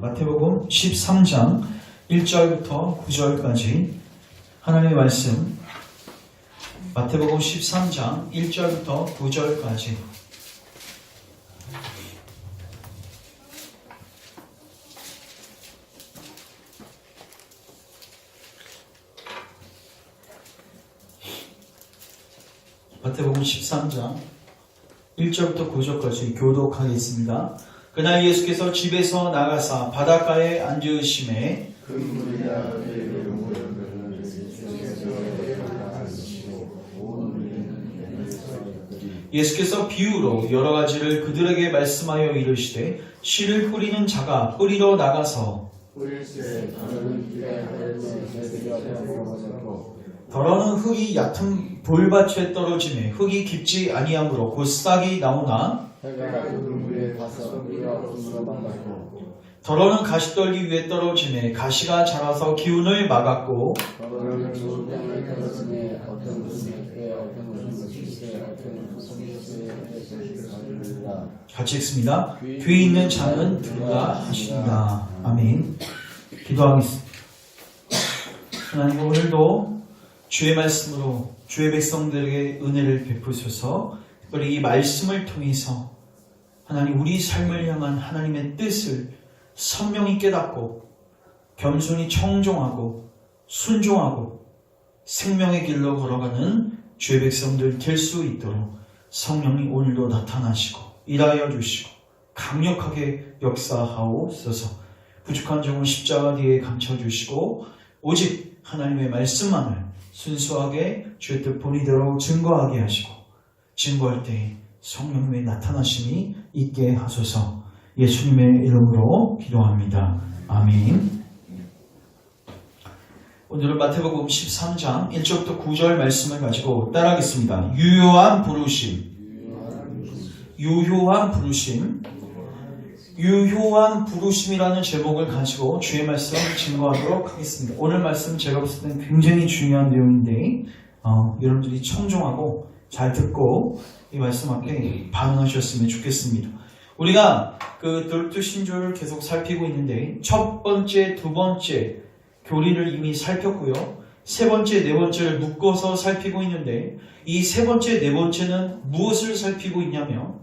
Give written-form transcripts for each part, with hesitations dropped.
마태복음 13장 1절부터 9절까지 하나님의 말씀, 마태복음 13장 1절부터 9절까지 마태복음 13장 1절부터 9절까지 교독하겠습니다. 그날 예수께서 집에서 나가사 바닷가에 앉으심에 예수께서 비유로 여러 가지를 그들에게 말씀하여 이르시되 씨를 뿌리는 자가 뿌리러 나가서 더러는 흙이 얕은 돌밭에 떨어지매 흙이 깊지 아니하므로 곧 싹이 나오나 더러는 가시떨기 위에 떨어지매 가시가 자라서 기운을 막았고 같이 읽습니다. 귀 있는 자는 들으라 하시니라. 아멘. 기도하겠습니다. 하나님, 오늘도 주의 말씀으로 주의 백성들에게 은혜를 베푸소서. 특별히 이 말씀을 통해서 하나님, 우리 삶을 향한 하나님의 뜻을 선명히 깨닫고 겸손히 청종하고 순종하고 생명의 길로 걸어가는 주의 백성들 될 수 있도록 성령이 오늘도 나타나시고 일하여 주시고 강력하게 역사하옵소서. 부족한 점을 십자가 뒤에 감춰주시고 오직 하나님의 말씀만을 순수하게 주의 뜻 본이대로 증거하게 하시고 증거할 때 성령님의 나타나심이 있게 하소서. 예수님의 이름으로 기도합니다. 아멘. 오늘은 마태복음 13장 1절부터 9절 말씀을 가지고 따라하겠습니다. 유효한 부르심이라는 제목을 가지고 주의 말씀을 증거하도록 하겠습니다. 오늘 말씀 제가 봤을 때는 굉장히 중요한 내용인데 여러분들이 청종하고 잘 듣고 이 말씀 앞에 반응하셨으면 좋겠습니다. 우리가 그 12신조를 계속 살피고 있는데 첫 번째, 두 번째 교리를 이미 살폈고요. 세 번째, 네 번째를 묶어서 살피고 있는데 이 세 번째, 네 번째는 무엇을 살피고 있냐면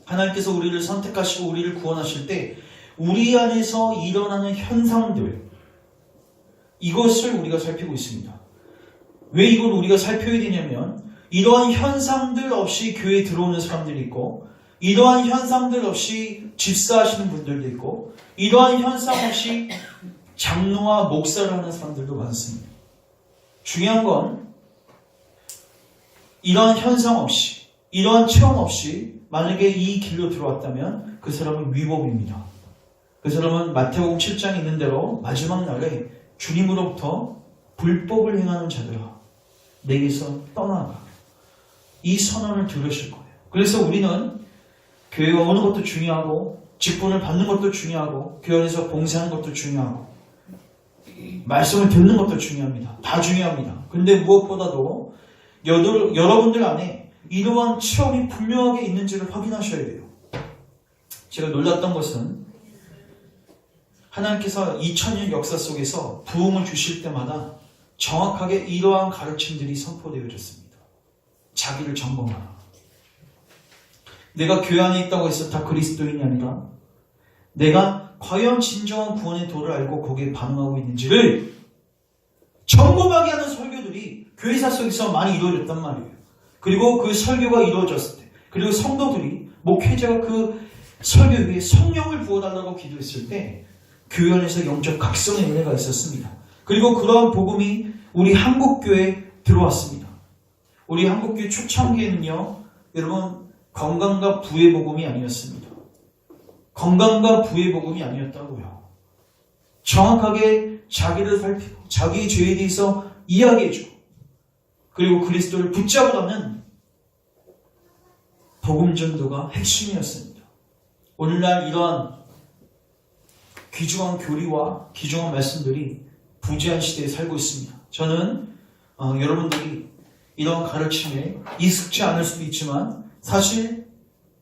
하나님께서 우리를 선택하시고 우리를 구원하실 때 우리 안에서 일어나는 현상들, 이것을 우리가 살피고 있습니다. 왜 이걸 우리가 살펴야 되냐면 이러한 현상들 없이 교회에 들어오는 사람들이 있고 이러한 현상들 없이 집사하시는 분들도 있고 이러한 현상 없이 장로와 목사를 하는 사람들도 많습니다. 중요한 건 이러한 현상 없이 이러한 체험 없이 만약에 이 길로 들어왔다면 그 사람은 위법입니다. 그 사람은 마태복음 7장에 있는 대로 마지막 날에 주님으로부터 불법을 행하는 자들아 내게서 떠나가, 이 선언을 들으실 거예요. 그래서 우리는 교회가 오는 것도 중요하고 직분을 받는 것도 중요하고 교회 안에서 봉사하는 것도 중요하고 말씀을 듣는 것도 중요합니다. 다 중요합니다. 근데 무엇보다도 여러분들 안에 이러한 체험이 분명하게 있는지를 확인하셔야 돼요. 제가 놀랐던 것은 하나님께서 2000년 역사 속에서 부흥을 주실 때마다 정확하게 이러한 가르침들이 선포되어졌습니다. 자기를 점검하라. 내가 교회 안에 있다고 해서 다 그리스도인이 아니라 내가 과연 진정한 구원의 도를 알고 거기에 반응하고 있는지를 점검하게 하는 설교들이 교회사 속에서 많이 이루어졌단 말이에요. 그리고 그 설교가 이루어졌을 때, 그리고 성도들이, 목회자가 그 설교 위에 성령을 부어달라고 기도했을 때 교회 안에서 영적 각성의 은혜가 있었습니다. 그리고 그러한 복음이 우리 한국교회에 들어왔습니다. 우리 한국교회 초창기에는요, 여러분, 건강과 부의 복음이 아니었습니다. 건강과 부의 복음이 아니었다고요. 정확하게 자기를 살피고 자기의 죄에 대해서 이야기해주고 그리고 그리스도를 붙잡으라는 복음 전도가 핵심이었습니다. 오늘날 이러한 귀중한 교리와 귀중한 말씀들이 부재한 시대에 살고 있습니다. 저는 여러분들이 이런 가르침에 익숙지 않을 수도 있지만 사실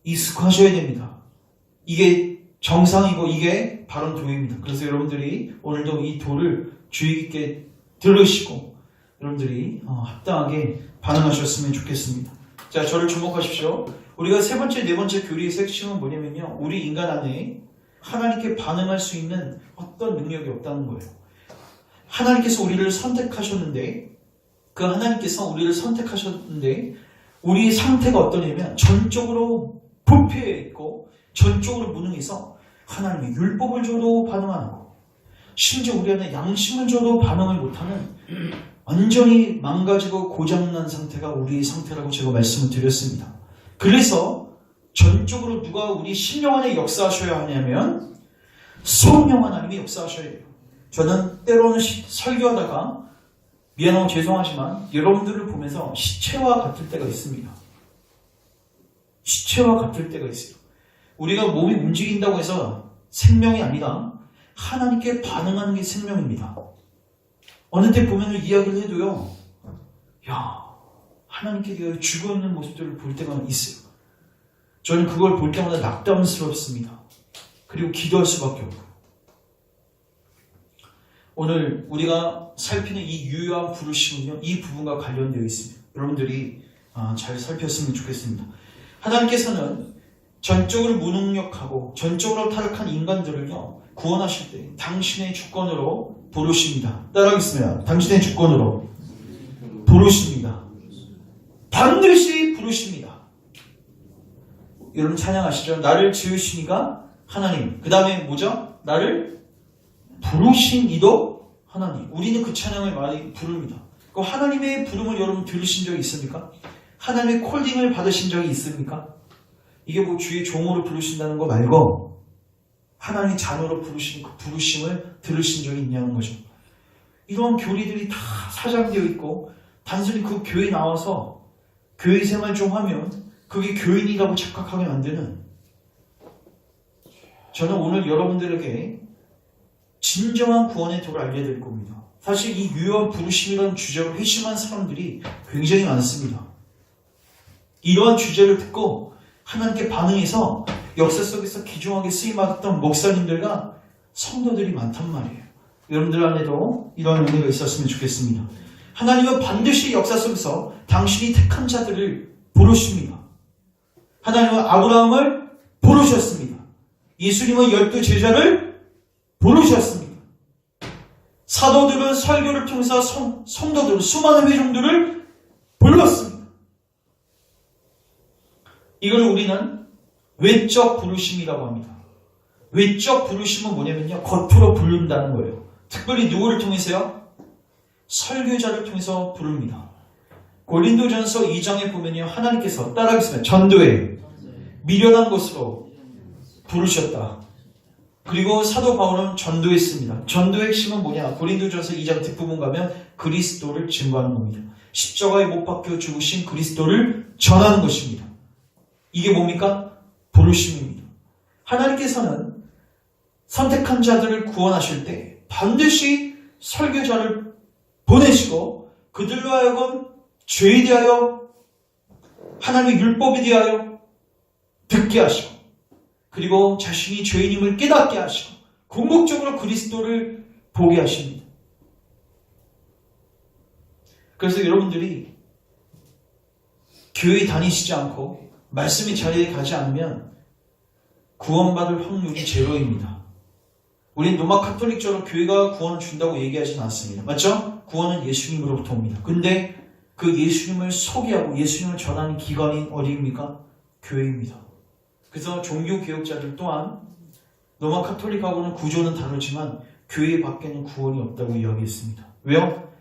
익숙하셔야 됩니다. 이게 정상이고 이게 바른 도입니다. 그래서 여러분들이 오늘도 이 도를 주의 깊게 들으시고 여러분들이 합당하게 반응하셨으면 좋겠습니다. 자, 저를 주목하십시오. 우리가 세 번째, 네 번째 교리의 핵심은 뭐냐면요. 우리 인간 안에 하나님께 반응할 수 있는 어떤 능력이 없다는 거예요. 하나님께서 우리를 선택하셨는데 그 하나님께서 우리를 선택하셨는데 우리의 상태가 어떠냐면 전적으로 부패해 있고 전적으로 무능해서 하나님의 율법을 줘도 반응 안 하고 심지어 우리 안에 양심을 줘도 반응을 못하는 완전히 망가지고 고장난 상태가 우리의 상태라고 제가 말씀을 드렸습니다. 그래서 전적으로 누가 우리 심령 안에 역사하셔야 하냐면 성령 하나님이 역사하셔야 해요. 저는 때로는 설교하다가 미안하고 죄송하지만 여러분들을 보면서 시체와 같을 때가 있습니다. 시체와 같을 때가 있어요. 우리가 몸이 움직인다고 해서 생명이 아니다. 하나님께 반응하는 게 생명입니다. 어느 때 보면 이야기를 해도요. 야, 하나님께 내가 죽어있는 모습들을 볼 때가 있어요. 저는 그걸 볼 때마다 낙담스럽습니다. 그리고 기도할 수밖에 없고. 오늘 우리가 살피는 이 유효한 부르심은요. 이 부분과 관련되어 있습니다. 여러분들이 잘 살폈으면 좋겠습니다. 하나님께서는 전적으로 무능력하고 전적으로 타락한 인간들을요. 구원하실 때 당신의 주권으로 부르십니다. 따라하겠습니다. 당신의 주권으로 부르십니다. 반드시 부르십니다. 여러분 찬양하시죠? 나를 지으시니가 하나님. 그 다음에 뭐죠? 나를 부르신 이도 하나님. 우리는 그 찬양을 많이 부릅니다. 그 하나님의 부름을 여러분 들으신 적이 있습니까? 하나님의 콜링을 받으신 적이 있습니까? 이게 뭐 주의 종으로 부르신다는 거 말고 하나님의 자녀로 부르신 그 부르심을 들으신 적이 있냐는 거죠. 이런 교리들이 다 사장되어 있고 단순히 그 교회 나와서 교회 생활 좀 하면 그게 교인이라고 착각하게 만드는, 저는 오늘 여러분들에게 진정한 구원의 도를 알려드릴 겁니다. 사실 이 유효한 부르심이라는 주제로 회심한 사람들이 굉장히 많습니다. 이러한 주제를 듣고 하나님께 반응해서 역사 속에서 귀중하게 쓰임받았던 목사님들과 성도들이 많단 말이에요. 여러분들 안에도 이러한 은혜가 있었으면 좋겠습니다. 하나님은 반드시 역사 속에서 당신이 택한 자들을 부르십니다. 하나님은 아브라함을 부르셨습니다. 예수님은 12 제자를 부르셨습니다. 사도들은 설교를 통해서 성도들, 수많은 회중들을 불렀습니다. 이걸 우리는 외적 부르심이라고 합니다. 외적 부르심은 뭐냐면요, 겉으로 부른다는 거예요. 특별히 누구를 통해서요? 설교자를 통해서 부릅니다. 고린도전서 2장에 보면요, 하나님께서 따라하겠습니다. 전도에 미련한 것으로 부르셨다. 그리고 사도 바울은 전도했습니다. 전도의 핵심은 뭐냐? 고린도전서 2장 뒷부분 가면 그리스도를 증거하는 겁니다. 십자가에 못 박혀 죽으신 그리스도를 전하는 것입니다. 이게 뭡니까? 부르심입니다. 하나님께서는 선택한 자들을 구원하실 때 반드시 설교자를 보내시고 그들로 하여금 죄에 대하여 하나님의 율법에 대하여 듣게 하시고 그리고 자신이 죄인임을 깨닫게 하시고 궁극적으로 그리스도를 보게 하십니다. 그래서 여러분들이 교회 다니시지 않고 말씀의 자리에 가지 않으면 구원받을 확률이 제로입니다. 우린 로마 카톨릭처럼 교회가 구원을 준다고 얘기하지는 않습니다. 맞죠? 구원은 예수님으로부터 옵니다. 근데 그 예수님을 소개하고 예수님을 전하는 기관이 어디입니까? 교회입니다. 그래서 종교개혁자들 또한 로마 카톨릭하고는 구조는 다르지만 교회 밖에는 구원이 없다고 이야기했습니다. 왜요?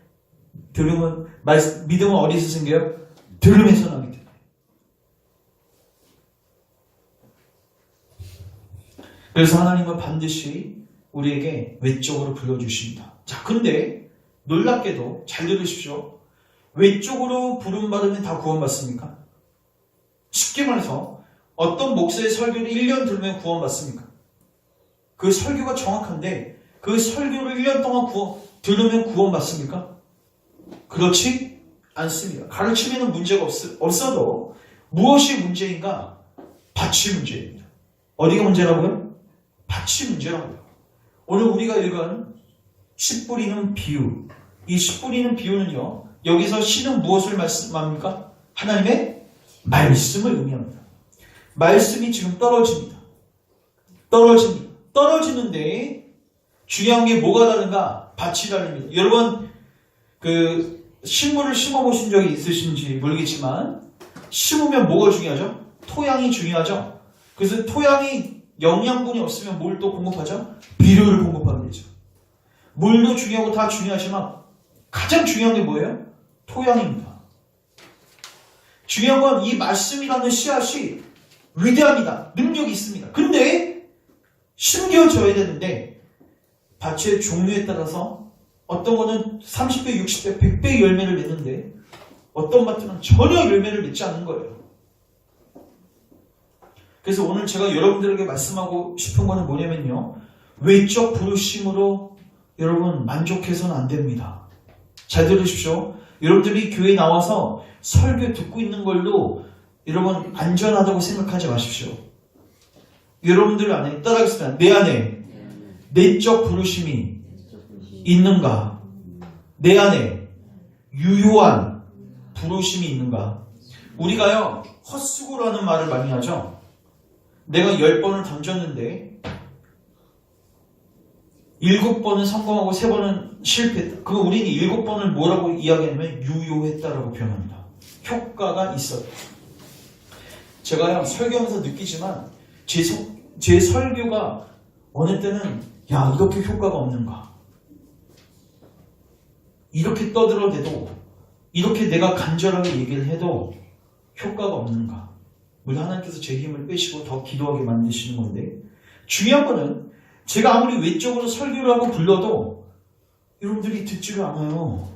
믿음은 어디서 생겨요? 들음에서 나기 때문에. 그래서 하나님은 반드시 우리에게 외적으로 불러주십니다. 자, 근데 놀랍게도 잘 들으십시오. 외적으로 부름받으면 다 구원받습니까? 쉽게 말해서 어떤 목사의 설교를 1년 들으면 구원받습니까? 그 설교가 정확한데 그 설교를 1년 동안 들으면 구원받습니까? 그렇지 않습니다. 가르침에는 문제가 없어도 무엇이 문제인가? 밭이 문제입니다. 어디가 문제라고요? 밭이 문제라고요. 오늘 우리가 읽은 씨 뿌리는 비유. 이 씨 뿌리는 비유는요. 여기서 씨는 무엇을 말씀합니까? 하나님의 말씀을 의미합니다. 말씀이 지금 떨어집니다. 떨어지는데 중요한 게 뭐가 다른가? 밭이 다릅니다. 여러분 식물을 심어보신 적이 있으신지 모르겠지만 심으면 뭐가 중요하죠? 토양이 중요하죠. 그래서 토양이 영양분이 없으면 뭘 또 공급하죠? 비료를 공급하면 되죠. 물도 중요하고 다 중요하지만 가장 중요한 게 뭐예요? 토양입니다. 중요한 건 이 말씀이라는 씨앗이 위대합니다. 능력이 있습니다. 근데 심겨져야 되는데 밭의 종류에 따라서 어떤 거는 30배, 60배, 100배 열매를 맺는데 어떤 밭은 전혀 열매를 맺지 않는 거예요. 그래서 오늘 제가 여러분들에게 말씀하고 싶은 거는 뭐냐면요. 외적 부르심으로 여러분 만족해서는 안 됩니다. 잘 들으십시오. 여러분들이 교회에 나와서 설교 듣고 있는 걸로 여러분 안전하다고 생각하지 마십시오. 여러분들 안에 따라하겠습니다. 내 안에 내적 부르심이 있는가? 내 안에 유효한 부르심이 있는가? 우리가요 헛수고라는 말을 많이 하죠. 내가 10번을 던졌는데 7번은 성공하고 3번은 실패했다. 그거 우리는 7번을 뭐라고 이야기하냐면 유효했다라고 표현합니다. 효과가 있어요. 제가요 설교하면서 느끼지만 제 설교가 어느 때는 야 이렇게 효과가 없는가, 이렇게 떠들어대도 이렇게 내가 간절하게 얘기를 해도 효과가 없는가. 물론 하나님께서 제 힘을 빼시고 더 기도하게 만드시는 건데 중요한 거는 제가 아무리 외적으로 설교를 하고 불러도 여러분들이 듣지를 않아요.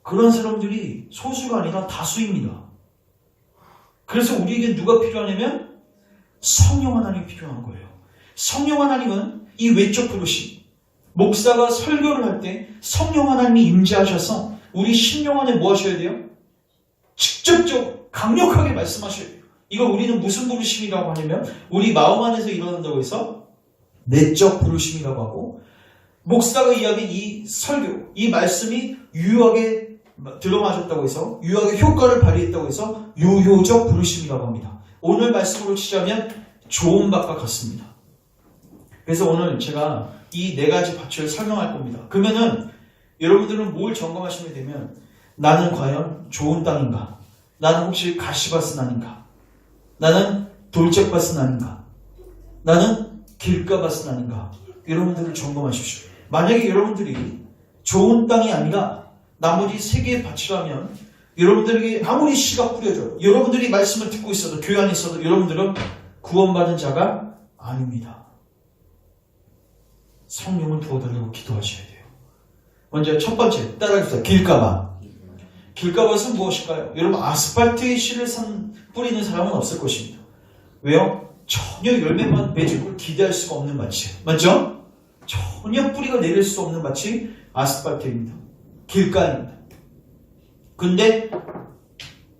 그런 사람들이 소수가 아니라 다수입니다. 그래서 우리에게 누가 필요하냐면 성령 하나님이 필요한 거예요. 성령 하나님은 이 외적 부르심, 목사가 설교를 할 때 성령 하나님이 임재하셔서 우리 심령 안에 뭐 하셔야 돼요? 직접적으로 강력하게 말씀하셔야 돼요. 이걸 우리는 무슨 부르심이라고 하냐면 우리 마음 안에서 일어난다고 해서 내적 부르심이라고 하고, 목사가 이야기한 이 설교, 이 말씀이 유효하게 들어맞았다고 해서 유효하게 효과를 발휘했다고 해서 유효적 부르심이라고 합니다. 오늘 말씀으로 치자면 좋은 밭과 같습니다. 그래서 오늘 제가 이 4가지 밭을 설명할 겁니다. 그러면은 여러분들은 뭘 점검하시면 되면 나는 과연 좋은 땅인가? 나는 혹시 가시밭은 아닌가? 나는 돌짝밭은 아닌가? 나는 길가밭은 아닌가? 여러분들을 점검하십시오. 만약에 여러분들이 좋은 땅이 아니라 나머지 3개의 밭이라면 여러분들에게 아무리 씨가 뿌려져요. 여러분들이 말씀을 듣고 있어도 교회 안에 있어도 여러분들은 구원받은 자가 아닙니다. 성령을 부어달라고 기도하셔야 돼요. 먼저 첫 번째 따라하겠습니다. 길가밭. 길가밭은 무엇일까요? 여러분 아스팔트에 씨를 뿌리는 사람은 없을 것입니다. 왜요? 전혀 열매만 맺을 걸 기대할 수가 없는 밭이에요. 맞죠? 전혀 뿌리가 내릴 수 없는 밭이 아스팔트입니다. 길가입니다. 근데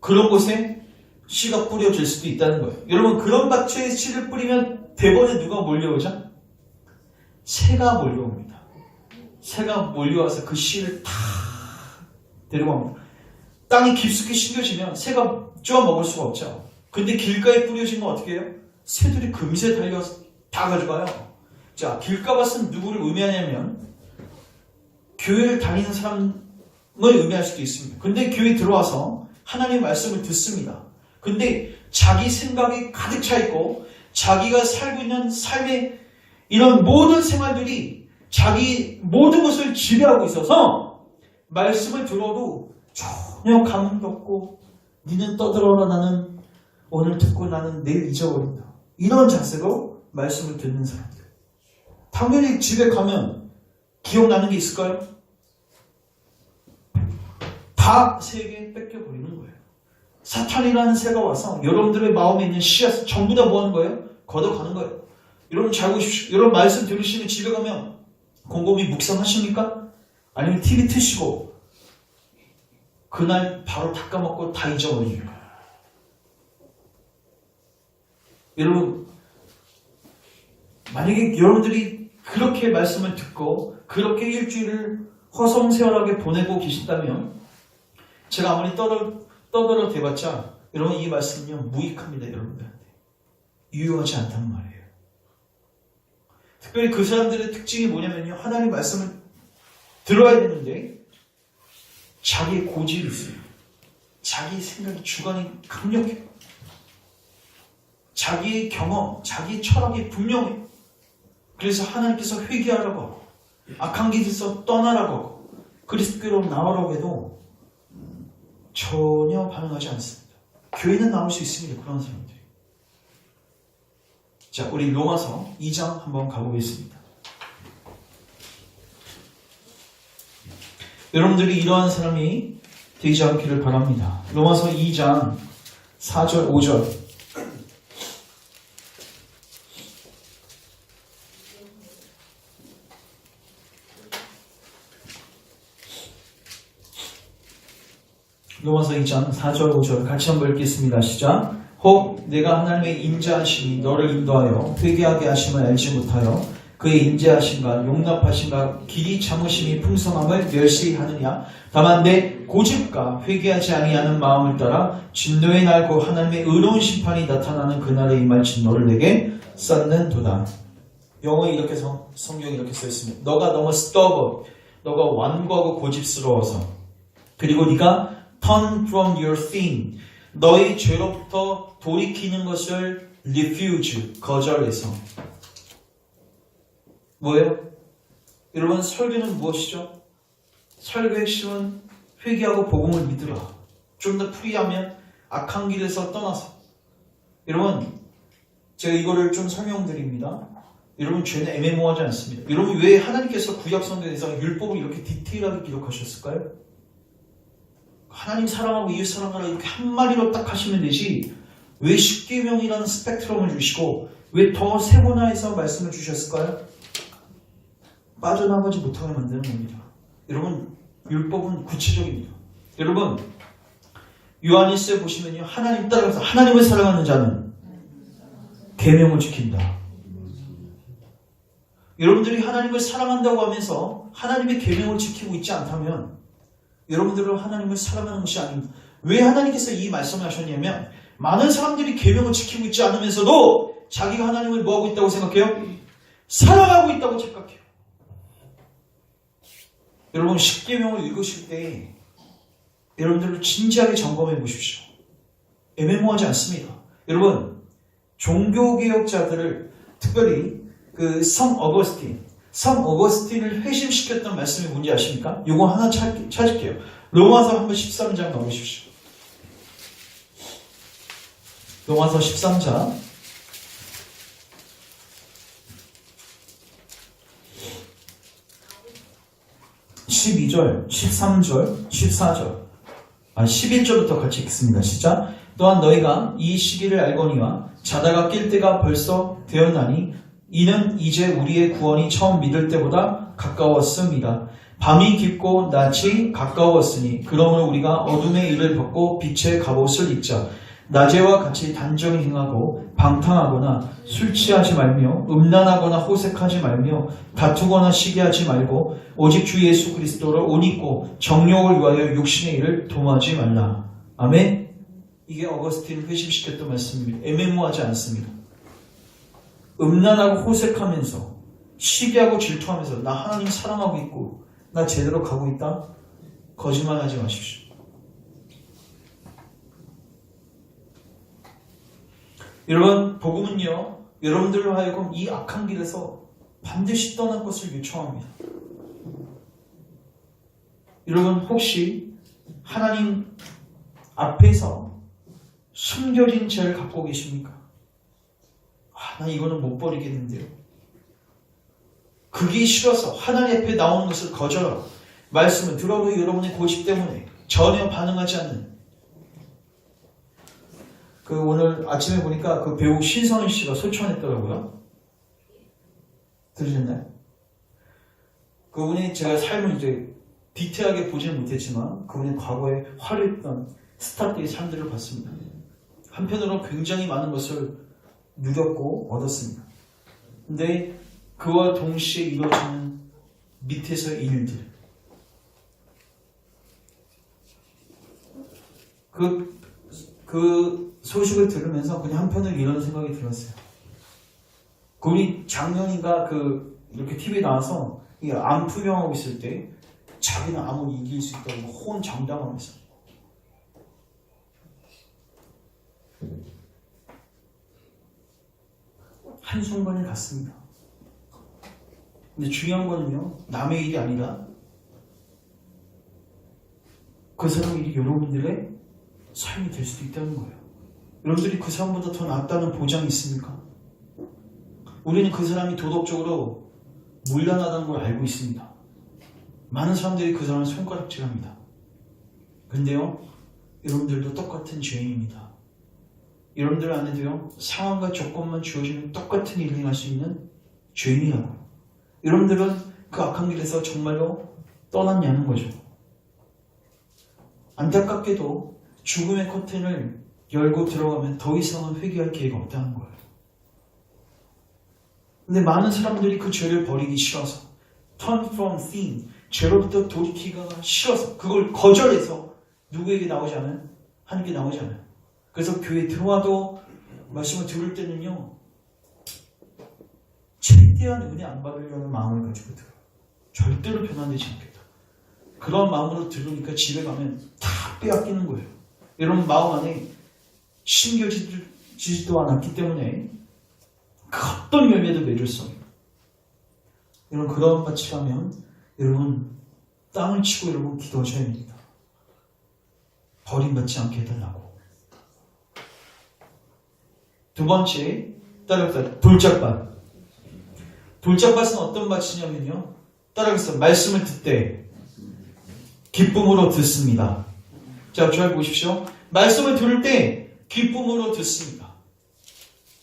그런 곳에 씨가 뿌려질 수도 있다는 거예요. 여러분 그런 밭에 씨를 뿌리면 대번에 누가 몰려오죠? 새가 몰려옵니다. 새가 몰려와서 그 씨를 다 데려갑니다. 땅이 깊숙이 심겨지면 새가 쪼아 먹을 수가 없죠. 근데 길가에 뿌려진 건 어떻게 해요? 새들이 금세 달려서 다 가져가요. 자, 길가밭은 누구를 의미하냐면 교회를 다니는 사람을 의미할 수도 있습니다. 근데 교회에 들어와서 하나님의 말씀을 듣습니다. 근데 자기 생각이 가득 차 있고 자기가 살고 있는 삶의 이런 모든 생활들이 자기 모든 것을 지배하고 있어서 말씀을 들어도 전혀 감흥도 없고 니는 떠들어라 나는 오늘 듣고 나는 내일 잊어버린다. 이런 자세로 말씀을 듣는 사람들. 당연히 집에 가면 기억나는 게 있을까요? 다 새에게 뺏겨버리는 거예요. 사탄이라는 새가 와서 여러분들의 마음에 있는 씨앗을 전부 다 뭐 하는 거예요? 걷어가는 거예요. 여러분 잘 보십시오. 여러분 말씀 들으시면 집에 가면 곰곰이 묵상하십니까? 아니면 TV 트시고 그날 바로 다 까먹고 다 잊어버립니까? 여러분 만약에 여러분들이 그렇게 말씀을 듣고 그렇게 일주일을 허송세월하게 보내고 계신다면 제가 아무리 떠들어 대봤자 여러분 이 말씀은요 무익합니다. 여러분들한테 유효하지 않다는 말이에요. 특별히 그 사람들의 특징이 뭐냐면요, 하나님 말씀을 들어야 되는데 자기의 고집이 있어요. 자기 생각이 주관이 강력해요. 자기의 경험, 자기의 철학이 분명해요. 그래서 하나님께서 회개하라고 하고 악한 길에서 떠나라고 하고 그리스도로 나오라고 해도 전혀 반응하지 않습니다. 교회는 나올 수 있습니다. 그런 사람들이. 자, 우리 로마서 2장 한번 가보겠습니다. 여러분들이 이러한 사람이 되지 않기를 바랍니다. 로마서 2장 4절 5절 로마서 2장 4절 5절 같이 한번 읽겠습니다. 시작. 혹 내가 하나님의 인자하심이 너를 인도하여 회개하게 하심을 알지 못하여 그의 인자하심과 용납하심과 길이 참으심이 풍성함을 멸시하느냐. 다만 내 고집과 회개하지 아니하는 마음을 따라 진노의 날고 하나님의 의로운 심판이 나타나는 그날에 임할진 너를 내게 쌓는도다. 영어에 이렇게 성경이 이렇게 써 있습니다. 너가 너무 stubborn, 너가 완고하고 고집스러워서, 그리고 네가 turn from your sin, 너의 죄로부터 돌이키는 것을 refuse, 거절해서. 뭐예요? 여러분, 설교는 무엇이죠? 설교의 핵심은 회개하고 복음을 믿으라. 좀 더 풀이하면 악한 길에서 떠나서. 여러분, 제가 이거를 좀 설명드립니다. 여러분, 죄는 애매모호하지 않습니다. 여러분, 왜 하나님께서 구약 성경에서 율법을 이렇게 디테일하게 기록하셨을까요? 하나님 사랑하고 이웃 사랑하라 이렇게 한마디로 딱 하시면 되지, 왜 십계명이라는 스펙트럼을 주시고 왜 더 세분화해서 말씀을 주셨을까요? 빠져나가지 못하게 만드는 겁니다. 여러분, 율법은 구체적입니다. 여러분, 요한일서에 보시면요, 하나님 따라가서 하나님을 사랑하는 자는 계명을 지킨다. 여러분들이 하나님을 사랑한다고 하면서 하나님의 계명을 지키고 있지 않다면 여러분들은 하나님을 사랑하는 것이 아닙니다. 왜 하나님께서 이 말씀을 하셨냐면, 많은 사람들이 계명을 지키고 있지 않으면서도 자기가 하나님을 뭐하고 있다고 생각해요? 사랑하고 있다고 착각해요. 여러분, 십계명을 읽으실 때 여러분들도 진지하게 점검해 보십시오. 애매모호하지 않습니다. 여러분, 종교개혁자들을, 특별히 성 어거스틴을 회심시켰던 말씀이 뭔지 아십니까? 요거 하나 찾을게요. 로마서 한번 13장 가보십시오. 로마서 13장 12절, 13절, 14절, 11절부터 같이 읽습니다. 시작. 또한 너희가 이 시기를 알거니와 자다가 낄 때가 벌써 되었나니 이는 이제 우리의 구원이 처음 믿을 때보다 가까웠습니다. 밤이 깊고 낮이 가까웠으니 그러므로 우리가 어둠의 일을 벗고 빛의 갑옷을 입자. 낮에와 같이 단정히 행하고 방탕하거나 술 취하지 말며 음란하거나 호색하지 말며 다투거나 시기하지 말고 오직 주 예수 그리스도를 옷 입고 정욕을 위하여 육신의 일을 도모하지 말라. 아멘. 이게 어거스틴을 회심시켰던 말씀입니다. 애매모호하지 않습니다. 음란하고 호색하면서 시기하고 질투하면서 나 하나님 사랑하고 있고 나 제대로 가고 있다? 거짓말하지 마십시오. 여러분, 복음은요, 여러분들로 하여금 이 악한 길에서 반드시 떠날 것을 요청합니다. 여러분, 혹시 하나님 앞에서 숨겨진 죄를 갖고 계십니까? 나 이거는 못 버리겠는데요. 그게 싫어서 하나님 앞에 나오는 것을 거절하고 말씀을 들어도 여러분의 고집 때문에 전혀 반응하지 않는, 오늘 아침에 보니까 그 배우 신성희 씨가 소천했더라고요. 들으셨나요? 그분이, 제가 삶을 이제 디테일하게 보지는 못했지만 그분이 과거에 화려했던 스타들의 삶들을 봤습니다. 한편으로 굉장히 많은 것을 누렸고 얻었습니다. 근데 그와 동시에 이루어지는 밑에서의 일들. 그 소식을 들으면서 그냥 한편으로 이런 생각이 들었어요. 우리 작년인가 이렇게 TV에 나와서 암 투병하고 있을 때 자기는 암을 이길 수 있다고 호언장담하면서 한순간에 갔습니다. 근데 중요한 거는요, 남의 일이 아니라 그 사람 일이 여러분들의 삶이 될 수도 있다는 거예요. 여러분들이 그 사람보다 더 낫다는 보장이 있습니까? 우리는 그 사람이 도덕적으로 문란하다는 걸 알고 있습니다. 많은 사람들이 그 사람을 손가락질합니다. 근데요, 여러분들도 똑같은 죄인입니다. 여러분들 안에도요, 상황과 조건만 주어지면 똑같은 일을 행할 수 있는 죄인이라고요. 여러분들은 그 악한 길에서 정말로 떠났냐는 거죠. 안타깝게도 죽음의 커튼을 열고 들어가면 더 이상은 회개할 기회가 없다는 거예요. 근데 많은 사람들이 그 죄를 버리기 싫어서 turn from sin, 죄로부터 돌이키기가 싫어서 그걸 거절해서 누구에게 나오지 않아요? 하나님께 나오지 않아요. 그래서 교회에 들어와도 말씀을 들을 때는요, 최대한 은혜 안 받으려는 마음을 가지고 들어요. 절대로 변화되지 않겠다. 그런 마음으로 들으니까 집에 가면 다 빼앗기는 거예요. 여러분 마음 안에 심겨지지도 않았기 때문에 그 어떤 열매도 맺을 수 없어요. 여러분 그런 같이 가면 여러분 땅을 치고 여러분 기도하셔야 됩니다. 버림받지 않게 해달라고. 두 번째, 따라합시다. 돌짝밭. 돌짝밭은 어떤 밭이냐면요, 따라합시다. 말씀을 듣되 기쁨으로 듣습니다. 자, 잘 보십시오. 말씀을 들을 때 기쁨으로 듣습니다.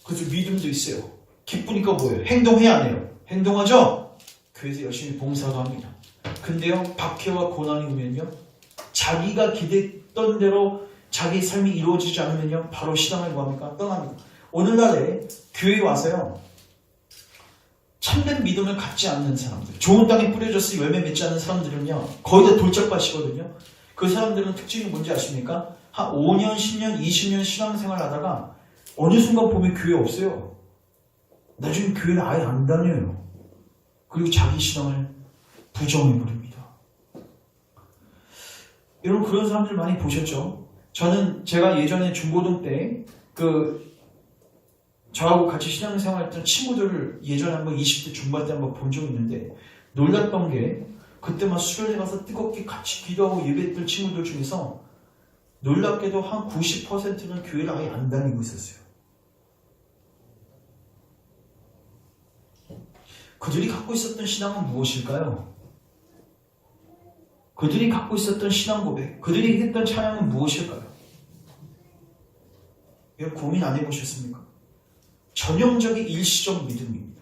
그래서 믿음도 있어요. 기쁘니까 뭐예요? 행동해야 해요. 행동하죠? 교회에서 열심히 봉사도 합니다. 근데요, 박해와 고난이 오면요, 자기가 기대했던 대로 자기 삶이 이루어지지 않으면요, 바로 신앙을 뭐합니까? 떠납니다. 오늘날에 교회에 와서요, 참된 믿음을 갖지 않는 사람들, 좋은 땅에 뿌려져서 열매 맺지 않는 사람들은요, 거의 다 돌짝밭이거든요. 그 사람들은 특징이 뭔지 아십니까? 한 5년, 10년, 20년 신앙생활 하다가 어느 순간 보면 교회 없어요. 나중에 교회를 아예 안 다녀요. 그리고 자기 신앙을 부정해버립니다. 여러분 그런 사람들 많이 보셨죠? 제가 예전에 중고등 때 저하고 같이 신앙생활했던 친구들을 예전에 한번 20대 중반 때 한번 본 적이 있는데, 놀랐던 게 그때만 수련회 가서 뜨겁게 같이 기도하고 예배했던 친구들 중에서 놀랍게도 한 90%는 교회를 아예 안 다니고 있었어요. 그들이 갖고 있었던 신앙은 무엇일까요? 그들이 갖고 있었던 신앙 고백, 그들이 했던 찬양은 무엇일까요? 이거 고민 안 해보셨습니까? 전형적인 일시적 믿음입니다.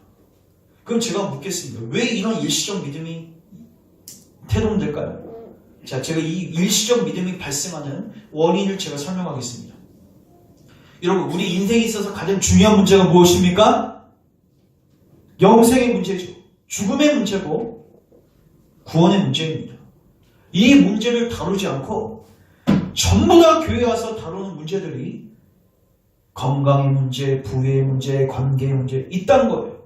그럼 제가 묻겠습니다. 왜 이런 일시적 믿음이 태동될까요? 자, 제가 이 일시적 믿음이 발생하는 원인을 제가 설명하겠습니다. 여러분, 우리 인생에 있어서 가장 중요한 문제가 무엇입니까? 영생의 문제죠. 죽음의 문제고 구원의 문제입니다. 이 문제를 다루지 않고 전부 다 교회에 와서 다루는 문제들이 건강의 문제, 부의 문제, 관계의 문제 있다는 거예요.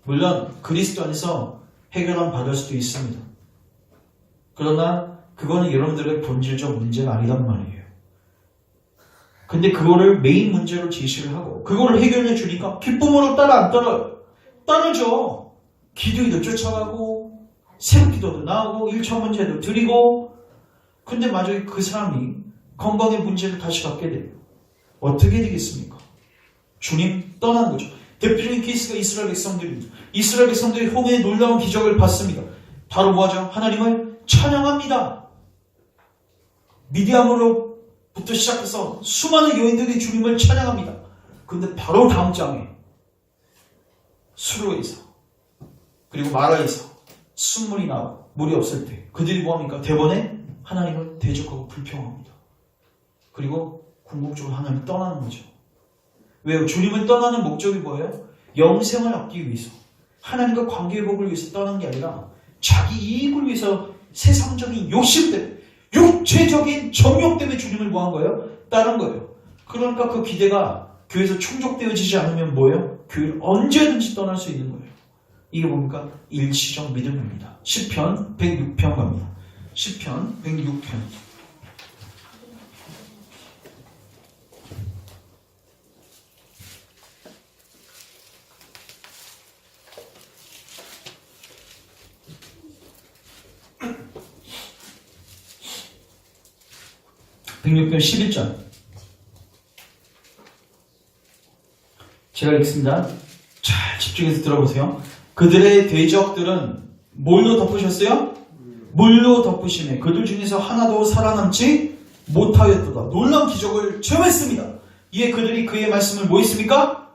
물론 그리스도 안에서 해결은 받을 수도 있습니다. 그러나 그거는 여러분들의 본질적 문제가 아니란 말이에요. 근데 그거를 메인 문제로 제시를 하고 그거를 해결해 주니까 기쁨으로 따라 안 따라요? 따르죠. 기도도 쫓아가고 새벽기도도 나오고 1차 문제도 드리고, 근데 마저 그 사람이 건강의 문제를 다시 갖게 돼요. 어떻게 되겠습니까? 주님 떠난 거죠. 대표적인 케이스가 이스라엘 백성들입니다. 이스라엘 백성들이 홍해의 놀라운 기적을 봤습니다. 바로 뭐하죠? 하나님을 찬양합니다. 미디암으로부터 시작해서 수많은 여인들이 주님을 찬양합니다. 근데 바로 다음 장에 수로에서 그리고 마라에서 순물이 나오고 물이 없을 때 그들이 뭐합니까? 대번에 하나님을 대적하고 불평합니다. 그리고 궁극적으로 하나님을 떠나는 거죠. 왜요? 주님을 떠나는 목적이 뭐예요? 영생을 얻기 위해서. 하나님과 관계 회복을 위해서 떠나는 게 아니라 자기 이익을 위해서 세상적인 욕심 때문에, 육체적인 정욕 때문에 주님을 뭐 한 거예요? 따른 거예요. 그러니까 그 기대가 교회에서 충족되어지지 않으면 뭐예요? 교회를 언제든지 떠날 수 있는 거예요. 이게 뭡니까? 일시적 믿음입니다. 시편 106편 갑니다. 시편 106편. (106편) 11절 제가 읽습니다. 잘 집중해서 들어보세요. 그들의 대적들은 뭘로 덮으셨어요? 물로 덮으시네. 그들 중에서 하나도 살아남지 못하였도다. 놀라운 기적을 체험했습니다. 이에 그들이 그의 말씀을 뭐 했습니까?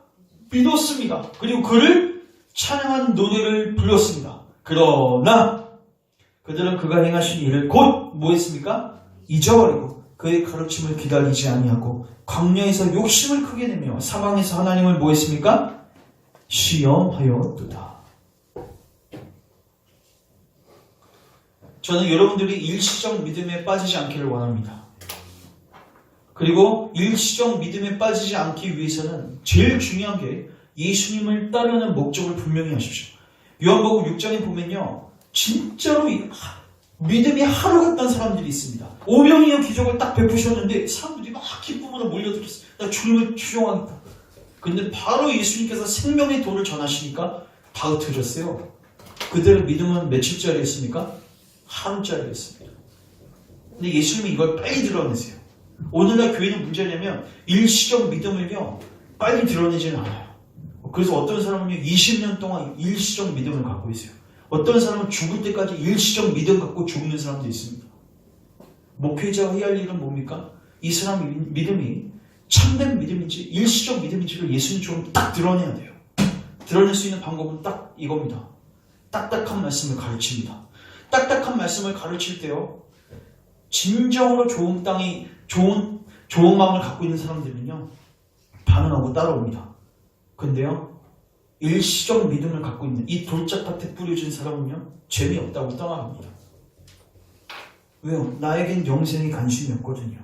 믿었습니다. 그리고 그를 찬양한 노래를 불렀습니다. 그러나 그들은 그가 행하신 일을 곧 뭐 했습니까? 잊어버리고 그의 가르침을 기다리지 아니하고 광야에서 욕심을 크게 내며 사방에서 하나님을 뭐 했습니까? 시험하였도다. 저는 여러분들이 일시적 믿음에 빠지지 않기를 원합니다. 그리고 일시적 믿음에 빠지지 않기 위해서는 제일 중요한 게 예수님을 따르는 목적을 분명히 하십시오. 요한복음 6장에 보면요, 진짜로 믿음이 하루 같다는 사람들이 있습니다. 오병이어 기적을 딱 베푸셨는데 사람들이 막 기쁨으로 몰려들었어요. 나 주님을 추종하겠다. 근데 바로 예수님께서 생명의 도를 전하시니까 다 흩어졌어요. 그들의 믿음은 며칠짜리였습니까? 하루짜리였습니다. 근데 예수님이 이걸 빨리 드러내세요. 오늘날 교회는 문제냐면 일시적 믿음을요 빨리 드러내지는 않아요. 그래서 어떤 사람은요 20년 동안 일시적 믿음을 갖고 있어요. 어떤 사람은 죽을 때까지 일시적 믿음 갖고 죽는 사람도 있습니다. 목회자가 해야 할 일은 뭡니까? 이 사람 믿음이 참된 믿음인지 일시적 믿음인지를 예수님처럼 딱 드러내야 돼요. 드러낼 수 있는 방법은 딱 이겁니다. 딱딱한 말씀을 가르칩니다. 딱딱한 말씀을 가르칠 때요, 진정으로 좋은 땅이 좋은 마음을 갖고 있는 사람들은요 반응하고 따라옵니다. 근데요 일시적 믿음을 갖고 있는 이 돌짝밭에 뿌려진 사람은요 재미없다고 떠나갑니다. 왜요? 나에겐 영생이 관심이 없거든요.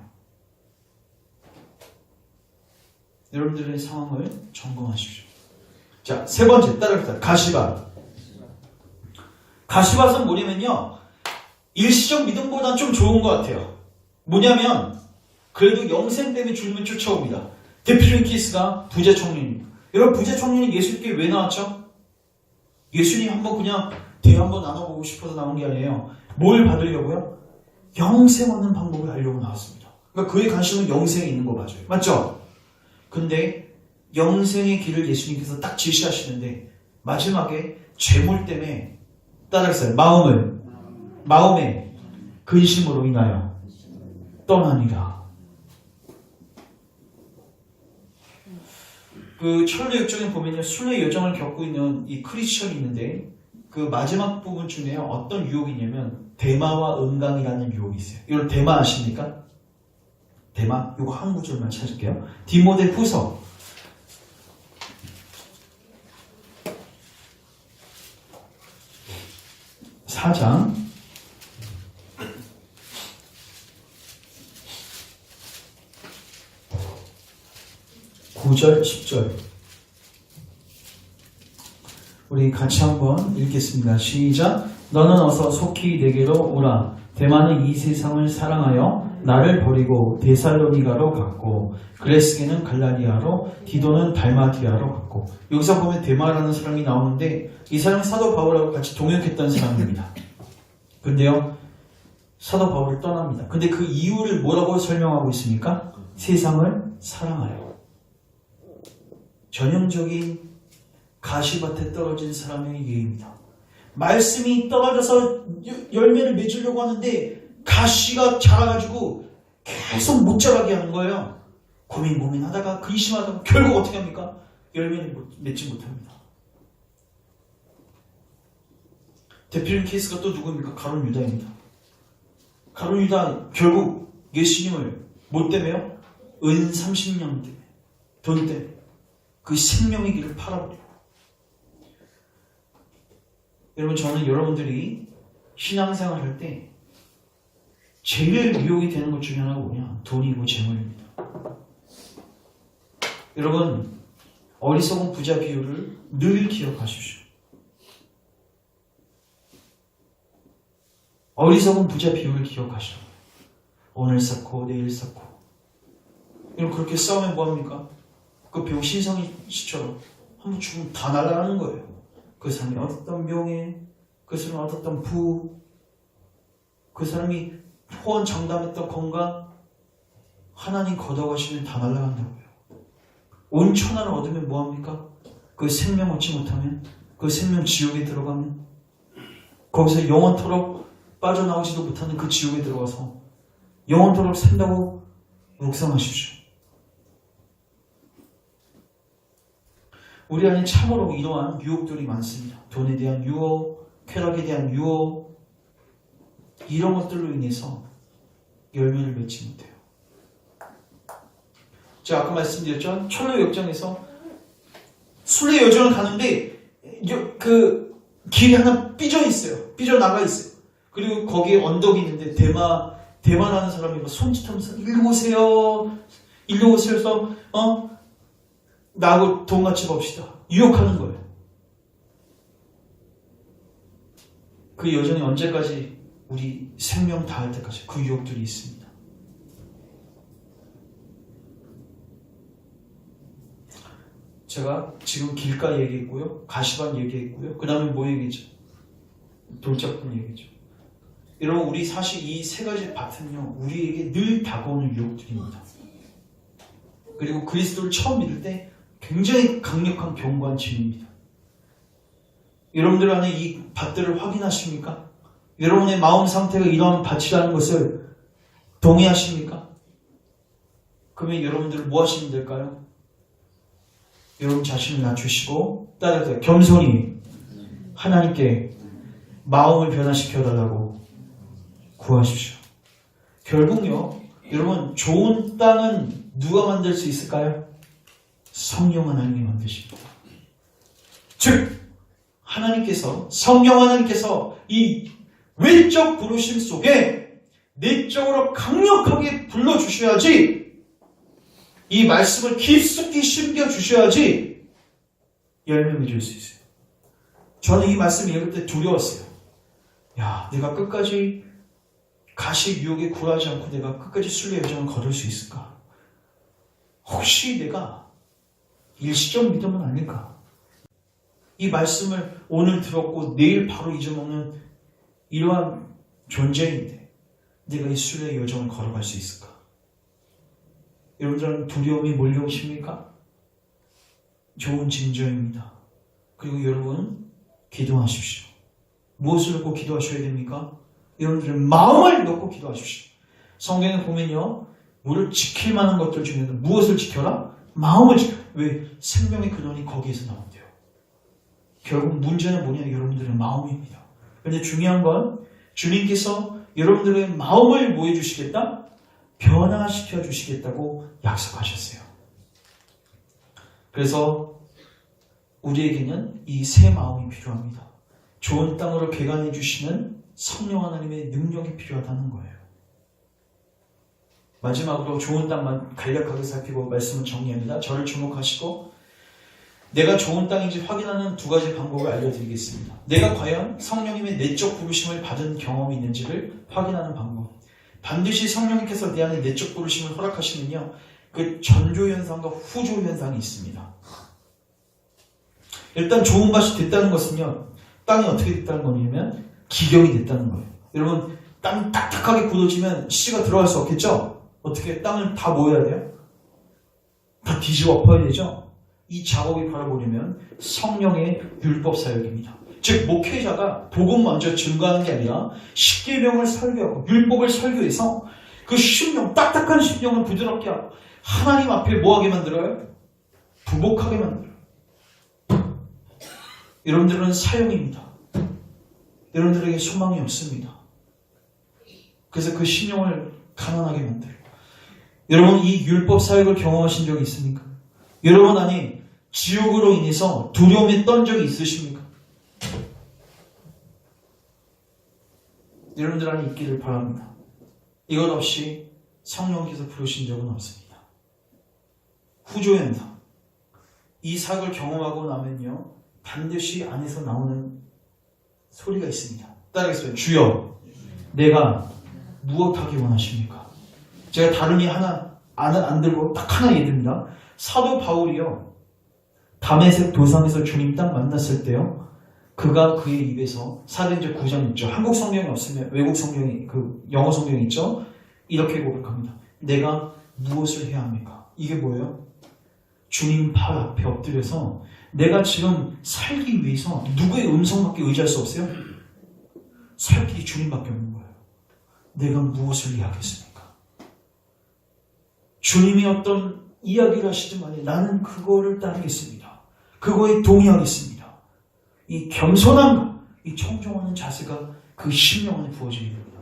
여러분들의 상황을 점검하십시오. 자, 세 번째 따라합시다. 가시밭. 가시밭은 뭐냐면요 일시적 믿음보다 좀 좋은 것 같아요. 뭐냐면 그래도 영생 때문에 주님을 쫓아옵니다. 대표적인 케이스가 부자 청년입니다. 여러분, 부자 청년이 예수님께 왜 나왔죠? 예수님 한번 그냥 대화 한번 나눠보고 싶어서 나온 게 아니에요. 뭘 받으려고요? 영생 얻는 방법을 알려고 나왔습니다. 그러니까 그의 관심은 영생에 있는 거 맞아요. 맞죠? 근데 영생의 길을 예수님께서 딱 제시하시는데 마지막에 재물 때문에 따라했어요. 마음의 근심으로 인하여 떠나니라. 그 철로 역정에 보면요 순례 여정을 겪고 있는 이 크리스천이 있는데 그 마지막 부분 중에 어떤 유혹이 있냐면 대마와 은강이라는 유혹이 있어요. 이걸 대마 아십니까? 대마? 이거 한 구절만 찾을게요. 디모데 후서 4장 9절 10절 우리 같이 한번 읽겠습니다. 시작. 너는 어서 속히 내게로 오라. 대마는 이 세상을 사랑하여 나를 버리고 데살로니가로 갔고 그레스게는 갈라디아로 디도는 달마티아로 갔고. 여기서 보면 대마라는 사람이 나오는데 이 사람이 사도 바울하고 같이 동역했던 사람입니다. 근데요 사도 바울을 떠납니다. 근데 그 이유를 뭐라고 설명하고 있습니까? 세상을 사랑하여. 전형적인 가시밭에 떨어진 사람의 예입니다. 말씀이 떨어져서 열매를 맺으려고 하는데 가시가 자라가지고 계속 못 자라게 하는 거예요. 고민하다가 근심하다가 결국 어떻게 합니까? 열매를 맺지 못합니다. 대표적인 케이스가 또 누구입니까? 가룟 유다입니다. 가룟 유다 결국 예수님을 뭐 때문에요? 은 30년 때문에, 돈 때문에. 그 생명의 길을 팔아버리고. 여러분, 저는 여러분들이 신앙생활 할 때 제일 유혹이 되는 것 중에 하나가 뭐냐? 돈이고 재물입니다. 여러분, 어리석은 부자 비유를 늘 기억하십시오. 어리석은 부자 비유를 기억하시라고요. 오늘 쌓고 내일 쌓고. 여러분, 그렇게 싸우면 뭐합니까? 그 병 신성이 씨처럼 한번 죽으면 다 날아가는 거예요. 그 사람이 얻었던 명예, 그 사람이 얻었던 부, 그 사람이 호언 장담했던 건강, 하나님 걷어가시면 다 날아간다고요. 온 천하를 얻으면 뭐합니까? 그 생명 얻지 못하면, 그 생명 지옥에 들어가면, 거기서 영원토록 빠져나오지도 못하는 그 지옥에 들어가서 영원토록 산다고 묵상하십시오. 우리 안에 참으로 이러한 유혹들이 많습니다. 돈에 대한 유혹, 쾌락에 대한 유혹, 이런 것들로 인해서 열매를 맺지 못해요. 제가 아까 말씀드렸죠? 철로 역정에서 순례 여정을 가는데 그 길이 하나 삐져 있어요. 삐져 나가 있어요. 그리고 거기에 언덕이 있는데 대만하는 사람이 막 손짓하면서 일로 오세요. 일로 오세요. 해서 나하고 돈 같이 봅시다. 유혹하는 거예요. 그 여정이 언제까지? 우리 생명 다할 때까지 그 유혹들이 있습니다. 제가 지금 길가 얘기했고요. 가시밭 얘기했고요. 그 다음에 뭐 얘기죠? 돌짝분 얘기죠. 여러분, 우리 사실 이 세 가지 밭은요, 우리에게 늘 다가오는 유혹들입니다. 그리고 그리스도를 처음 믿을 때 굉장히 강력한 견고한 진입니다. 여러분들 안에 이 밭들을 확인하십니까? 여러분의 마음 상태가 이러한 밭이라는 것을 동의하십니까? 그러면 여러분들은 뭐 하시면 될까요? 여러분 자신을 낮추시고 따라서 겸손히 하나님께 마음을 변화시켜달라고 구하십시오. 결국요, 여러분, 좋은 땅은 누가 만들 수 있을까요? 성령 하나님이 만드십니다. 즉, 성령 하나님께서 이 외적 부르심 속에 내적으로 강력하게 불러주셔야지, 이 말씀을 깊숙이 심겨주셔야지 열매 맺을 수 있어요. 저는 이 말씀 읽을 때 두려웠어요. 야, 내가 끝까지 가시 유혹에 굴하지 않고 내가 끝까지 순례 여정을 걸을 수 있을까? 혹시 내가 일시적 믿음은 아닐까? 이 말씀을 오늘 들었고 내일 바로 잊어먹는 이러한 존재인데 내가 이 순례 여정을 걸어갈 수 있을까? 여러분들은 두려움이 몰려오십니까? 좋은 징조입니다. 그리고 여러분, 기도하십시오. 무엇을 놓고 기도하셔야 됩니까? 여러분들의 마음을 놓고 기도하십시오. 성경에 보면요, 우리를 지킬 만한 것들 중에서 무엇을 지켜라? 마음을 지켜. 왜? 생명의 근원이 거기에서 나온대요. 결국 문제는 뭐냐? 여러분들의 마음입니다. 그런데 중요한 건 주님께서 여러분들의 마음을 뭐 해주시겠다? 변화시켜 주시겠다고 약속하셨어요. 그래서 우리에게는 이 새 마음이 필요합니다. 좋은 땅으로 개간해 주시는 성령 하나님의 능력이 필요하다는 거예요. 마지막으로 좋은 땅만 간략하게 살피고 말씀을 정리합니다. 저를 주목하시고 내가 좋은 땅인지 확인하는 두 가지 방법을 알려드리겠습니다. 내가 과연 성령님의 내적 부르심을 받은 경험이 있는지를 확인하는 방법. 반드시 성령님께서 내 안에 내적 부르심을 허락하시면요, 그 전조현상과 후조현상이 있습니다. 일단 좋은 밭이 됐다는 것은요, 땅이 어떻게 됐다는 거냐면 기경이 됐다는 거예요. 여러분, 땅이 딱딱하게 굳어지면 씨가 들어갈 수 없겠죠? 어떻게 땅을 다 모여야 돼요? 다 뒤집어 엎어야 되죠? 이 작업이 바로 뭐냐면 성령의 율법 사역입니다. 즉, 목회자가 복음 먼저 증거하는 게 아니라 십계명을 설교하고 율법을 설교해서 그 심령, 딱딱한 심령을 부드럽게 하고 하나님 앞에 뭐하게 만들어요? 부복하게 만들어요. 여러분들은 사용입니다. 여러분들에게 소망이 없습니다. 그래서 그 심령을 가난하게 만들어요. 여러분, 이 율법 사역을 경험하신 적이 있습니까? 여러분 안에 지옥으로 인해서 두려움에 떤 적이 있으십니까? 여러분들 안에 있기를 바랍니다. 이것 없이 성령께서 부르신 적은 없습니다. 후조연사. 이 사역을 경험하고 나면요, 반드시 안에서 나오는 소리가 있습니다. 따라하겠습니다. 주여, 내가 무엇하기 원하십니까? 제가 다름이 하나 안 들고 딱 하나 예듭니다. 사도 바울이요, 다메섹 도상에서 주님 딱 만났을 때요, 그가 그의 입에서 사도행전 9장 있죠. 한국 성경이 없으면 외국 성경이, 영어 성경이 있죠. 이렇게 고백합니다. 내가 무엇을 해야 합니까? 이게 뭐예요? 주님 발 앞에 엎드려서 내가 지금 살기 위해서 누구의 음성밖에 의지할 수 없어요? 살 길이 주님밖에 없는 거예요. 내가 무엇을 이야기했습니까? 주님이 어떤 이야기를 하시든 간에 나는 그거를 따르겠습니다. 그거에 동의하겠습니다. 이 겸손함과 이 청종하는 자세가 그 심령 안에 부어지게 됩니다.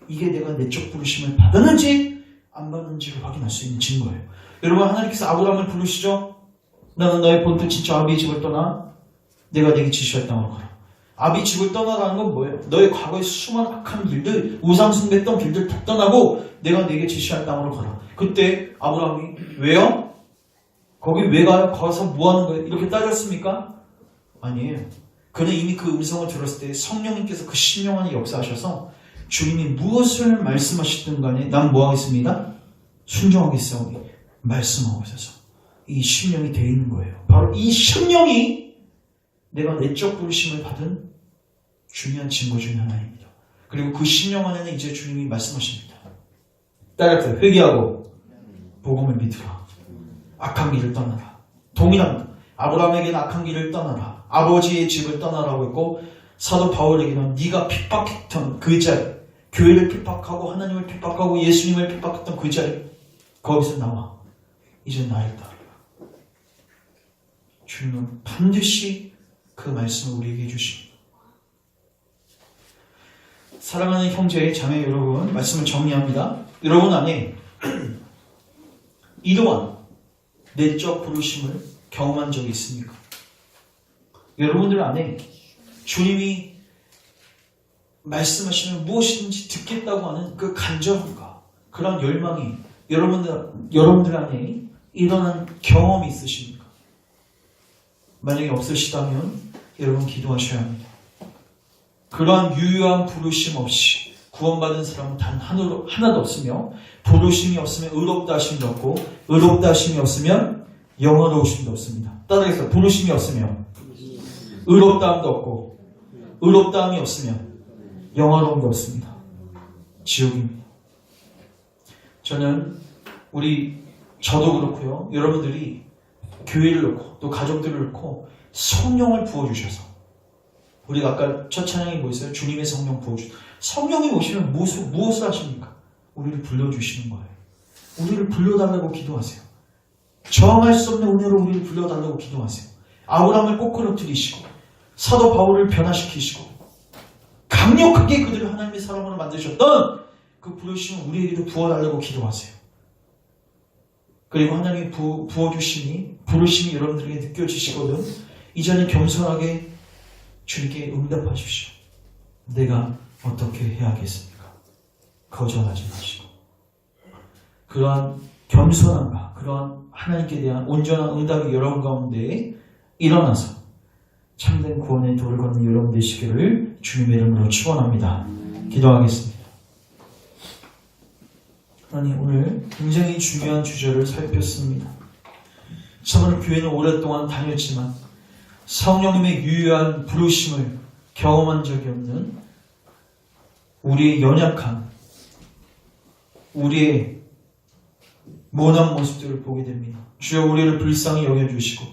이게 내가 내적 부르심을 받았는지 안 받았는지를 확인할 수 있는 증거예요. 여러분, 하나님께서 아브라함을 부르시죠? 나는 너의 본토 친척 아비의 집을 떠나 내가 내게 지시할 땅으로 가라. 아비 집을 떠나라는 건 뭐예요? 너의 과거의 수많은 악한 길들, 우상 숭배했던 길들 다 떠나고 내가 내게 지시할 땅으로 가라. 그때 아브라함이 왜요? 거기 왜 가요? 가서 뭐 하는 거예요? 이렇게 따졌습니까? 아니에요. 그는 이미 그 음성을 들었을 때 성령님께서 그 심령 안에 역사하셔서 주님이 무엇을 말씀하시든 간에 난 뭐 하겠습니다? 순종하겠사오니 말씀하고 있어서 이 심령이 되어 있는 거예요. 바로 이 심령이 내가 내적 부르심을 받은 중요한 증거 중에 하나입니다. 그리고 그 심령 안에는 이제 주님이 말씀하십니다. 따라서 회개하고 복음을 믿으라. 악한 길을 떠나라. 동일합니다. 아브라함에게는 악한 길을 떠나라. 아버지의 집을 떠나라고 했고, 사도 바울에게는 네가 핍박했던 그 자리, 교회를 핍박하고 하나님을 핍박하고 예수님을 핍박했던 그 자리, 거기서 나와 이제 나를 따르라. 주님은 반드시 그 말씀을 우리에게 해주십니다. 사랑하는 형제, 자매 여러분, 말씀을 정리합니다. 여러분 안에 이러한 내적 부르심을 경험한 적이 있습니까? 여러분들 안에 주님이 말씀하시면 무엇이든지 듣겠다고 하는 그 간절함과 그런 열망이 여러분들 안에 일어난 경험이 있으십니까? 만약에 없으시다면 여러분 기도하셔야 합니다. 그러한 유효한 부르심 없이 구원받은 사람은 단 하나도 없으며, 부르심이 없으면 의롭다 하심도 없고, 의롭다 하심이 없으면 영화로우심도 없습니다. 따라해서 부르심이 없으면 의롭다함도 없고, 의롭다함이 없으면 영화로움도 없습니다. 지옥입니다. 저는 저도 그렇고요, 여러분들이 교회를 놓고 또 가족들을 놓고 성령을 부어주셔서, 우리가 아까 첫 찬양이 뭐였어요? 주님의 성령 부어주셔서. 성령이 오시면 무엇을 하십니까? 우리를 불러주시는 거예요. 우리를 불러달라고 기도하세요. 정할 수 없는 은혜로 우리를 불러달라고 기도하세요. 아브라함을 꼬꾸러뜨리시고 사도 바울을 변화시키시고 강력하게 그들을 하나님의 사람으로 만드셨던 그 부르심을 우리에게도 부어달라고 기도하세요. 그리고 하나님이 부어주시니 부르심이 여러분들에게 느껴지시거든. 이제는 겸손하게 주님께 응답하십시오. 내가 어떻게 해야겠습니까? 거절하지 마시고 그러한 겸손함과 그러한 하나님께 대한 온전한 응답이 여러분 가운데 일어나서 참된 구원의 도를 걷는 여러분 되시기를 주님의 이름으로 축원합니다. 기도하겠습니다. 하나님, 오늘 굉장히 중요한 주제를 살폈습니다. 참으로 교회는 오랫동안 다녔지만 성령님의 유효한 부르심을 경험한 적이 없는 우리의 연약한, 우리의 모난 모습들을 보게 됩니다. 주여, 우리를 불쌍히 여겨주시고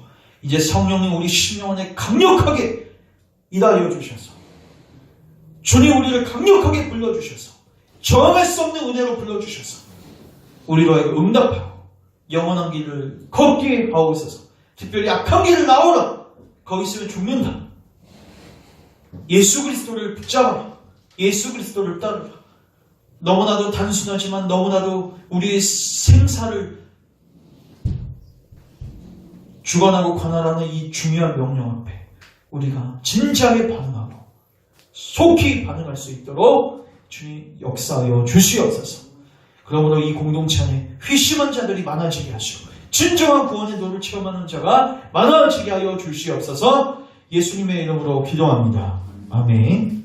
이제 성령님 우리 심령 안에 강력하게 일하여 주셔서, 주님 우리를 강력하게 불러주셔서, 정할 수 없는 은혜로 불러주셔서 우리로 하여금 응답하고 영원한 길을 걷게 하옵소서. 특별히 악한 길을 나오라. 거기 있으면 죽는다. 예수 그리스도를 붙잡아라. 예수 그리스도를 따르라. 너무나도 단순하지만 너무나도 우리의 생사를 주관하고 관할하는 이 중요한 명령 앞에 우리가 진지하게 반응하고 속히 반응할 수 있도록 주님 역사하여 주시옵소서. 그러므로 이 공동체 안에 회심한 자들이 많아지게 하시고 진정한 구원의 도를 체험하는 자가 많아지게 하여 주시옵소서. 예수님의 이름으로 기도합니다. 아멘.